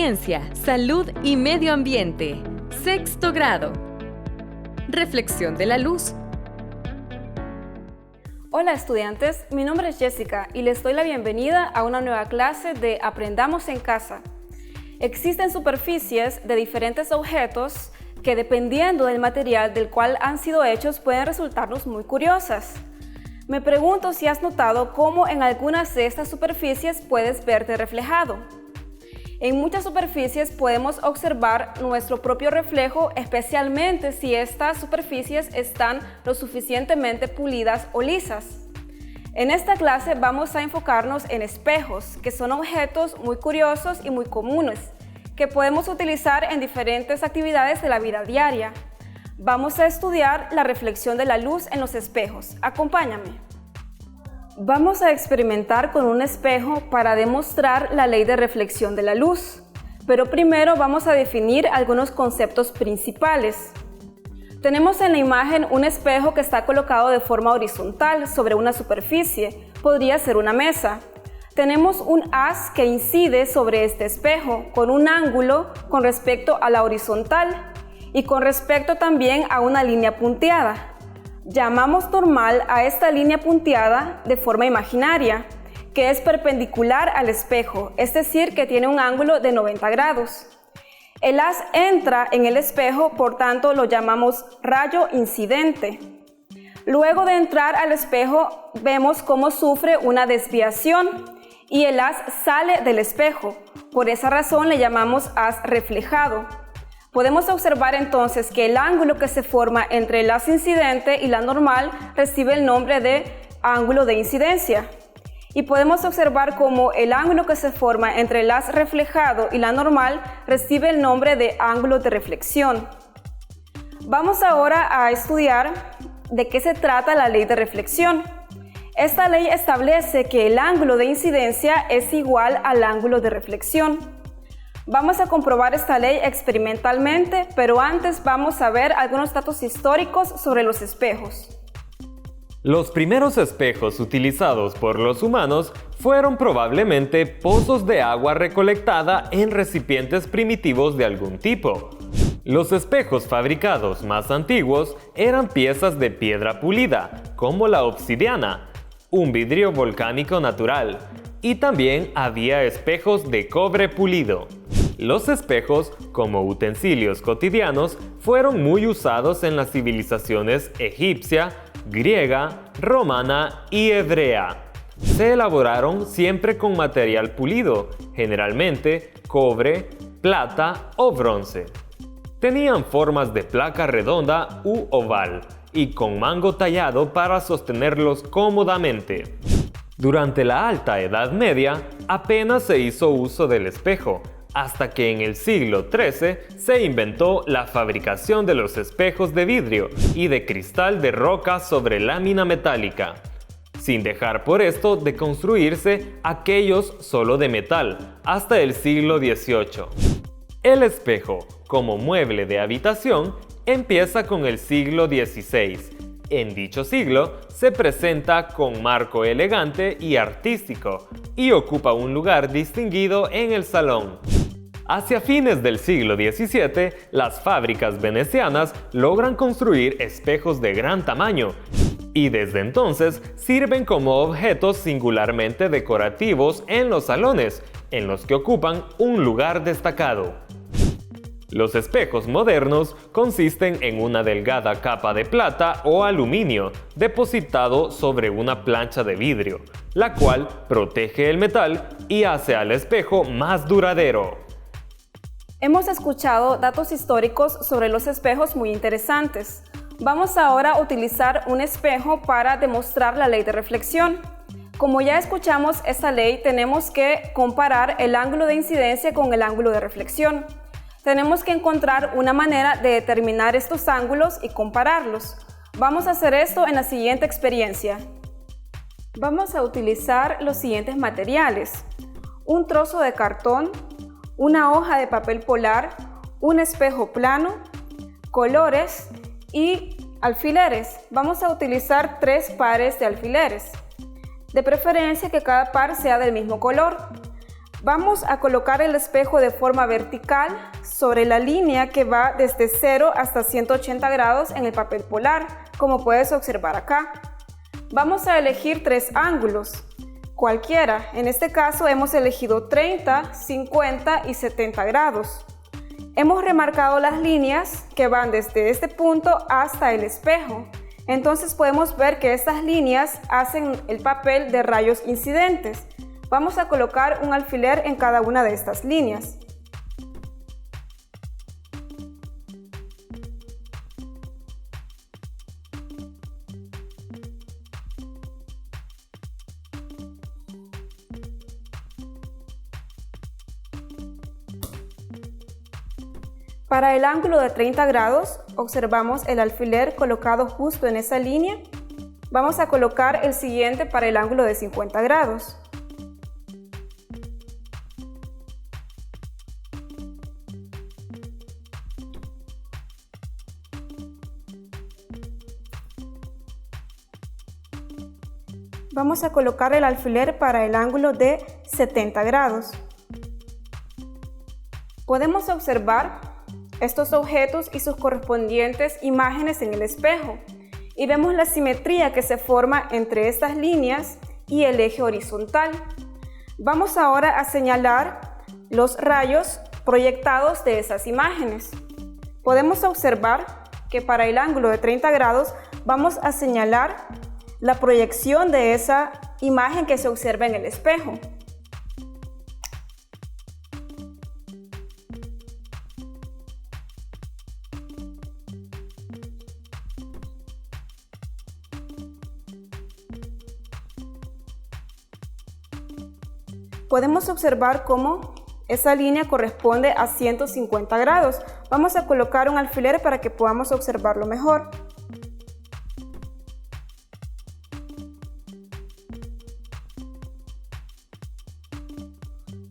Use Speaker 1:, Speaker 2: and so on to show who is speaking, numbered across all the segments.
Speaker 1: Ciencia, Salud y Medio Ambiente. Sexto grado. Reflexión de la luz.
Speaker 2: Hola estudiantes, mi nombre es Jessica y les doy la bienvenida a una nueva clase de Aprendamos en Casa. Existen superficies de diferentes objetos que dependiendo del material del cual han sido hechos pueden resultarnos muy curiosas. Me pregunto si has notado cómo en algunas de estas superficies puedes verte reflejado. En muchas superficies podemos observar nuestro propio reflejo, especialmente si estas superficies están lo suficientemente pulidas o lisas. En esta clase vamos a enfocarnos en espejos, que son objetos muy curiosos y muy comunes, que podemos utilizar en diferentes actividades de la vida diaria. Vamos a estudiar la reflexión de la luz en los espejos. Acompáñame. Vamos a experimentar con un espejo para demostrar la ley de reflexión de la luz, pero primero vamos a definir algunos conceptos principales. Tenemos en la imagen un espejo que está colocado de forma horizontal sobre una superficie, podría ser una mesa. Tenemos un haz que incide sobre este espejo con un ángulo con respecto a la horizontal y con respecto también a una línea punteada. Llamamos normal a esta línea punteada de forma imaginaria, que es perpendicular al espejo, es decir, que tiene un ángulo de 90 grados. El haz entra en el espejo, por tanto lo llamamos rayo incidente. Luego de entrar al espejo, vemos cómo sufre una desviación y el haz sale del espejo. Por esa razón le llamamos haz reflejado. Podemos observar entonces que el ángulo que se forma entre el haz incidente y la normal recibe el nombre de ángulo de incidencia. Y podemos observar cómo el ángulo que se forma entre el haz reflejado y la normal recibe el nombre de ángulo de reflexión. Vamos ahora a estudiar de qué se trata la ley de reflexión. Esta ley establece que el ángulo de incidencia es igual al ángulo de reflexión. Vamos a comprobar esta ley experimentalmente, pero antes vamos a ver algunos datos históricos sobre los espejos.
Speaker 3: Los primeros espejos utilizados por los humanos fueron probablemente pozos de agua recolectada en recipientes primitivos de algún tipo. Los espejos fabricados más antiguos eran piezas de piedra pulida, como la obsidiana, un vidrio volcánico natural, y también había espejos de cobre pulido. Los espejos, como utensilios cotidianos, fueron muy usados en las civilizaciones egipcia, griega, romana y hebrea. Se elaboraron siempre con material pulido, generalmente cobre, plata o bronce. Tenían formas de placa redonda u oval y con mango tallado para sostenerlos cómodamente. Durante la Alta Edad Media, apenas se hizo uso del espejo, hasta que en el siglo XIII se inventó la fabricación de los espejos de vidrio y de cristal de roca sobre lámina metálica, sin dejar por esto de construirse aquellos solo de metal hasta el siglo XVIII. El espejo, como mueble de habitación, empieza con el siglo XVI. En dicho siglo se presenta con marco elegante y artístico y ocupa un lugar distinguido en el salón. Hacia fines del siglo XVII, las fábricas venecianas logran construir espejos de gran tamaño y desde entonces sirven como objetos singularmente decorativos en los salones, en los que ocupan un lugar destacado. Los espejos modernos consisten en una delgada capa de plata o aluminio depositado sobre una plancha de vidrio, la cual protege el metal y hace al espejo más duradero.
Speaker 2: Hemos escuchado datos históricos sobre los espejos muy interesantes. Vamos ahora a utilizar un espejo para demostrar la ley de reflexión. Como ya escuchamos esta ley, tenemos que comparar el ángulo de incidencia con el ángulo de reflexión. Tenemos que encontrar una manera de determinar estos ángulos y compararlos. Vamos a hacer esto en la siguiente experiencia. Vamos a utilizar los siguientes materiales: un trozo de cartón, una hoja de papel polar, un espejo plano, colores y alfileres. Vamos a utilizar 3 pares de alfileres, de preferencia que cada par sea del mismo color. Vamos a colocar el espejo de forma vertical sobre la línea que va desde 0 hasta 180 grados en el papel polar, como puedes observar acá. Vamos a elegir 3 ángulos, cualquiera. En este caso hemos elegido 30, 50 y 70 grados. Hemos remarcado las líneas que van desde este punto hasta el espejo. Entonces podemos ver que estas líneas hacen el papel de rayos incidentes. Vamos a colocar un alfiler en cada una de estas líneas. Para el ángulo de 30 grados, observamos el alfiler colocado justo en esa línea. Vamos a colocar el siguiente para el ángulo de 50 grados. Vamos a colocar el alfiler para el ángulo de 70 grados. Podemos observar estos objetos y sus correspondientes imágenes en el espejo y vemos la simetría que se forma entre estas líneas y el eje horizontal. Vamos ahora a señalar los rayos proyectados de esas imágenes. Podemos observar que para el ángulo de 30 grados vamos a señalar la proyección de esa imagen que se observa en el espejo. Podemos observar cómo esa línea corresponde a 150 grados. Vamos a colocar un alfiler para que podamos observarlo mejor.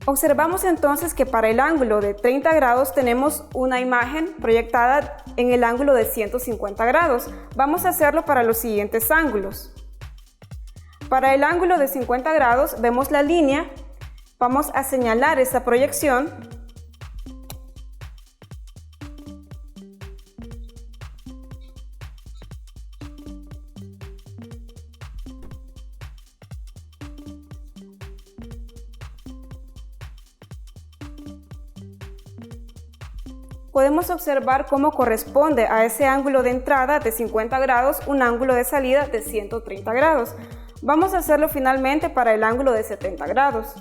Speaker 2: Observamos entonces que para el ángulo de 30 grados tenemos una imagen proyectada en el ángulo de 150 grados. Vamos a hacerlo para los siguientes ángulos. Para el ángulo de 50 grados vemos la línea, vamos a señalar esa proyección. Podemos observar cómo corresponde a ese ángulo de entrada de 50 grados un ángulo de salida de 130 grados. Vamos a hacerlo finalmente para el ángulo de 70 grados.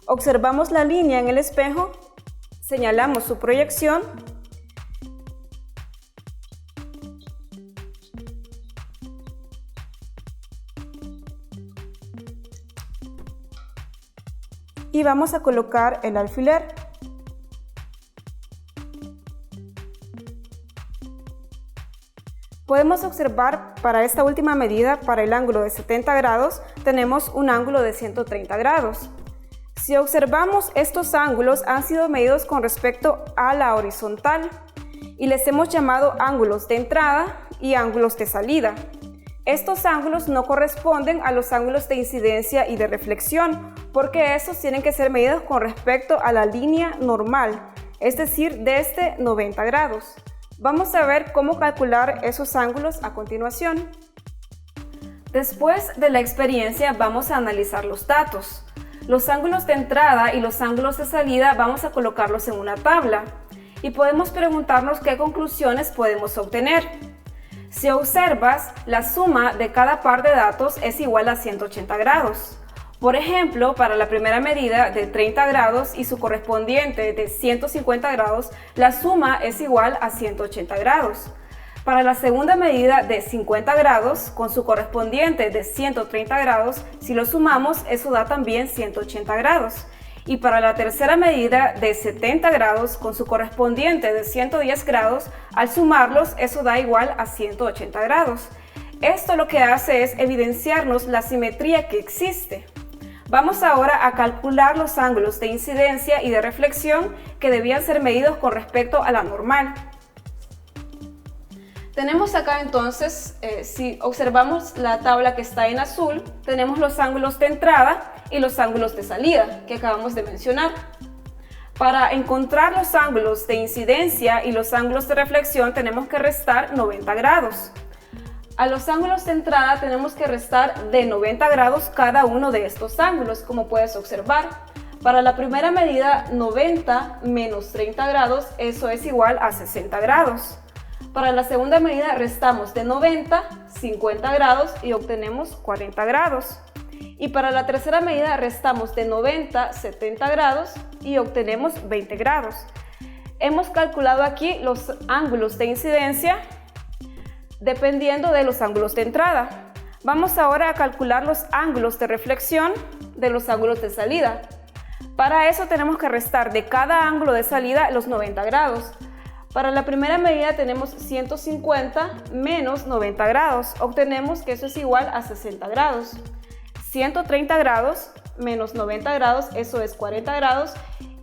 Speaker 2: Observamos la línea en el espejo, señalamos su proyección y vamos a colocar el alfiler. Podemos observar para esta última medida, para el ángulo de 70 grados, tenemos un ángulo de 130 grados. Si observamos, estos ángulos han sido medidos con respecto a la horizontal y les hemos llamado ángulos de entrada y ángulos de salida. Estos ángulos no corresponden a los ángulos de incidencia y de reflexión, porque estos tienen que ser medidos con respecto a la línea normal, es decir, desde 90 grados. Vamos a ver cómo calcular esos ángulos a continuación. Después de la experiencia vamos a analizar los datos. Los ángulos de entrada y los ángulos de salida vamos a colocarlos en una tabla y podemos preguntarnos qué conclusiones podemos obtener. Si observas, la suma de cada par de datos es igual a 180 grados. Por ejemplo, para la primera medida de 30 grados y su correspondiente de 150 grados, la suma es igual a 180 grados. Para la segunda medida de 50 grados, con su correspondiente de 130 grados, si lo sumamos, eso da también 180 grados. Y para la tercera medida de 70 grados, con su correspondiente de 110 grados, al sumarlos, eso da igual a 180 grados. Esto lo que hace es evidenciarnos la simetría que existe. Vamos ahora a calcular los ángulos de incidencia y de reflexión que debían ser medidos con respecto a la normal. Tenemos acá entonces, si observamos la tabla que está en azul, tenemos los ángulos de entrada y los ángulos de salida que acabamos de mencionar. Para encontrar los ángulos de incidencia y los ángulos de reflexión tenemos que restar 90 grados. A los ángulos de entrada tenemos que restar de 90 grados cada uno de estos ángulos, como puedes observar. Para la primera medida, 90 menos 30 grados, eso es igual a 60 grados. Para la segunda medida restamos de 90, 50 grados y obtenemos 40 grados. Y para la tercera medida restamos de 90, 70 grados y obtenemos 20 grados. Hemos calculado aquí los ángulos de incidencia dependiendo de los ángulos de entrada. Vamos ahora a calcular los ángulos de reflexión de los ángulos de salida. Para eso tenemos que restar de cada ángulo de salida los 90 grados. Para la primera medida tenemos 150 menos 90 grados. Obtenemos que eso es igual a 60 grados. 130 grados menos 90 grados, eso es 40 grados.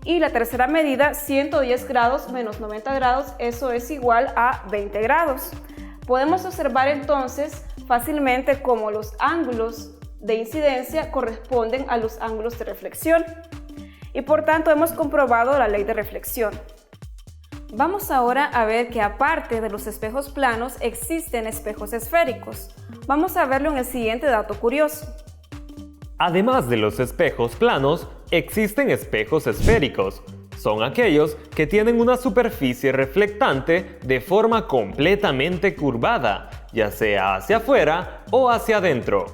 Speaker 2: Y la tercera medida, 110 grados menos 90 grados, eso es igual a 20 grados. Podemos observar entonces fácilmente cómo los ángulos de incidencia corresponden a los ángulos de reflexión. Y por tanto hemos comprobado la ley de reflexión. Vamos ahora a ver que aparte de los espejos planos existen espejos esféricos. Vamos a verlo en el siguiente dato curioso.
Speaker 3: Además de los espejos planos, existen espejos esféricos. Son aquellos que tienen una superficie reflectante de forma completamente curvada, ya sea hacia afuera o hacia adentro.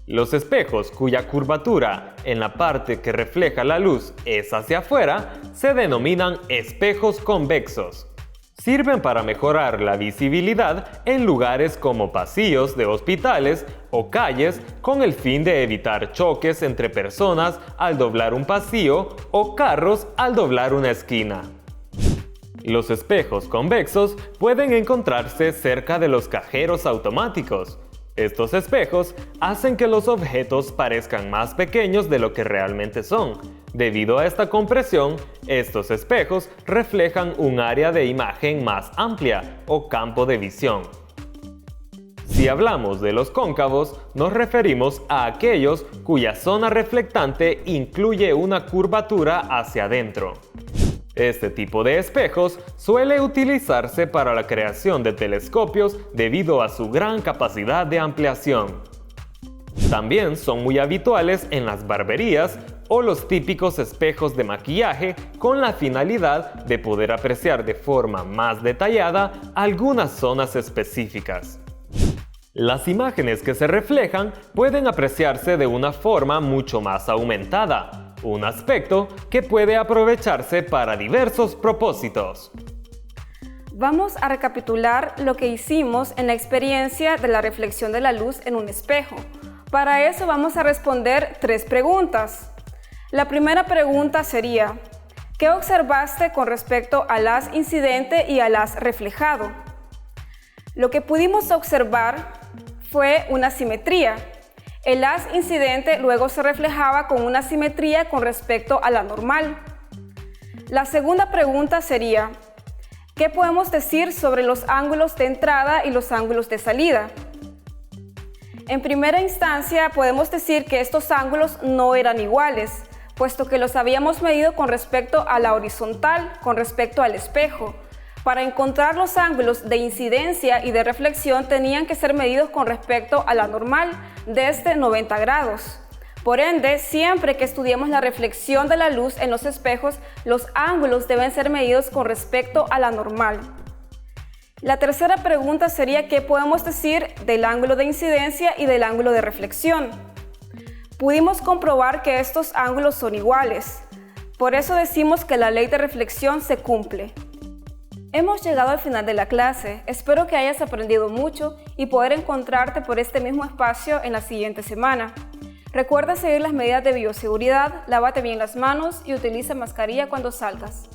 Speaker 3: Los espejos cuya curvatura en la parte que refleja la luz es hacia afuera se denominan espejos convexos. Sirven para mejorar la visibilidad en lugares como pasillos de hospitales o calles con el fin de evitar choques entre personas al doblar un pasillo o carros al doblar una esquina. Los espejos convexos pueden encontrarse cerca de los cajeros automáticos. Estos espejos hacen que los objetos parezcan más pequeños de lo que realmente son. Debido a esta compresión, estos espejos reflejan un área de imagen más amplia o campo de visión. Si hablamos de los cóncavos, nos referimos a aquellos cuya zona reflectante incluye una curvatura hacia adentro. Este tipo de espejos suele utilizarse para la creación de telescopios debido a su gran capacidad de ampliación. También son muy habituales en las barberías o los típicos espejos de maquillaje con la finalidad de poder apreciar de forma más detallada algunas zonas específicas. Las imágenes que se reflejan pueden apreciarse de una forma mucho más aumentada, un aspecto que puede aprovecharse para diversos propósitos.
Speaker 2: Vamos a recapitular lo que hicimos en la experiencia de la reflexión de la luz en un espejo. Para eso vamos a responder 3 preguntas. La primera pregunta sería, ¿qué observaste con respecto al haz incidente y al haz reflejado? Lo que pudimos observar fue una simetría. El haz incidente luego se reflejaba con una simetría con respecto a la normal. La segunda pregunta sería, ¿qué podemos decir sobre los ángulos de entrada y los ángulos de salida? En primera instancia podemos decir que estos ángulos no eran iguales, puesto que los habíamos medido con respecto a la horizontal, con respecto al espejo. Para encontrar los ángulos de incidencia y de reflexión tenían que ser medidos con respecto a la normal, desde 90 grados. Por ende, siempre que estudiemos la reflexión de la luz en los espejos, los ángulos deben ser medidos con respecto a la normal. La tercera pregunta sería ¿qué podemos decir del ángulo de incidencia y del ángulo de reflexión? Pudimos comprobar que estos ángulos son iguales. Por eso decimos que la ley de reflexión se cumple. Hemos llegado al final de la clase. Espero que hayas aprendido mucho y poder encontrarte por este mismo espacio en la siguiente semana. Recuerda seguir las medidas de bioseguridad, lávate bien las manos y utiliza mascarilla cuando salgas.